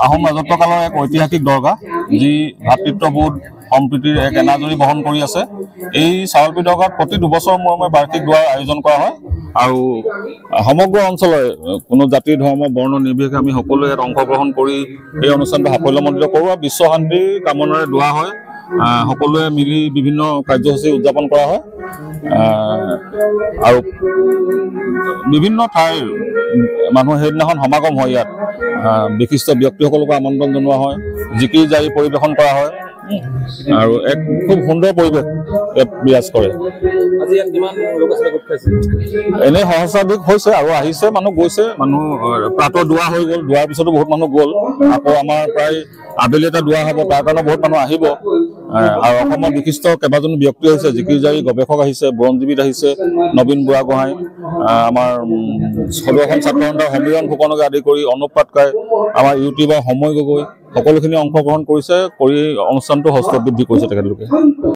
আহোম ৰাজত্বকালৰ এক ঐতিহাসিক দৰগাহ যি ভাতৃত্ববোধ সম্প্ৰীতিৰ এক এনাজৰী বহন কৰি আছে। এই চাউলপি দৰগাহত প্ৰতি 2 বছৰ মূৰে বাৰ্ষিক দোৱাৰ আয়োজন কৰা হয় আৰু সমগ্ৰ অঞ্চলৰে কোনো জাতি ধৰ্ম বৰ্ণ নিৰ্বিশেষে আমি সকলোৱে ইয়াত অংশগ্ৰহণ কৰি এই অনুষ্ঠানটো সাফল্যমণ্ডিত কৰোঁ আৰু বিশ্ব শান্তিৰ কামনাৰে দোৱা হয়। সকলোৱে মিলি বিভিন্ন কাৰ্যসূচী উদযাপন কৰা হয় আৰু বিভিন্ন ঠাইৰ মানুহ সেইদিনাখন সমাগম হয়। ইয়াত বিশিষ্ট ব্যক্তিসকলকো আমন্ত্ৰণ জনোৱা হয়, জিকিৰ জাৰি পৰিৱেশন কৰা হয় আৰু এক খুব সুন্দৰ পৰিৱেশ ইয়াত বিৰাজ কৰে। এনেই সহস্ৰাধিক হৈছে আৰু আহিছে, মানুহ গৈছে, মানুহ প্ৰাতঃ দোৱা হৈ গ'ল, দোৱাৰ পিছতো বহুত মানুহ গ'ল। আকৌ আমাৰ প্ৰায় আবেলি এটা দোৱা হ'ব, তাৰ কাৰণে বহুত মানুহ আহিব আৰু অসমৰ বিশিষ্ট কেইবাজনো ব্যক্তি আহিছে, জিকিৰ জাৰি গৱেষক আহিছে, বুৰঞ্জীবিদ আহিছে, নবীন বুঢ়াগোহাঁই, আমাৰ সদৌ অসম ছাত্ৰ সন্থাৰ সমীৰণ ফুকনকে আদি কৰি অনুপ পাটকাই, আমাৰ ইউটিউবাৰ সময় গগৈ সকলোখিনি অংশগ্ৰহণ কৰিছে, কৰি অনুষ্ঠানটো হস্ত বৃদ্ধি কৰিছে তেখেতলোকে।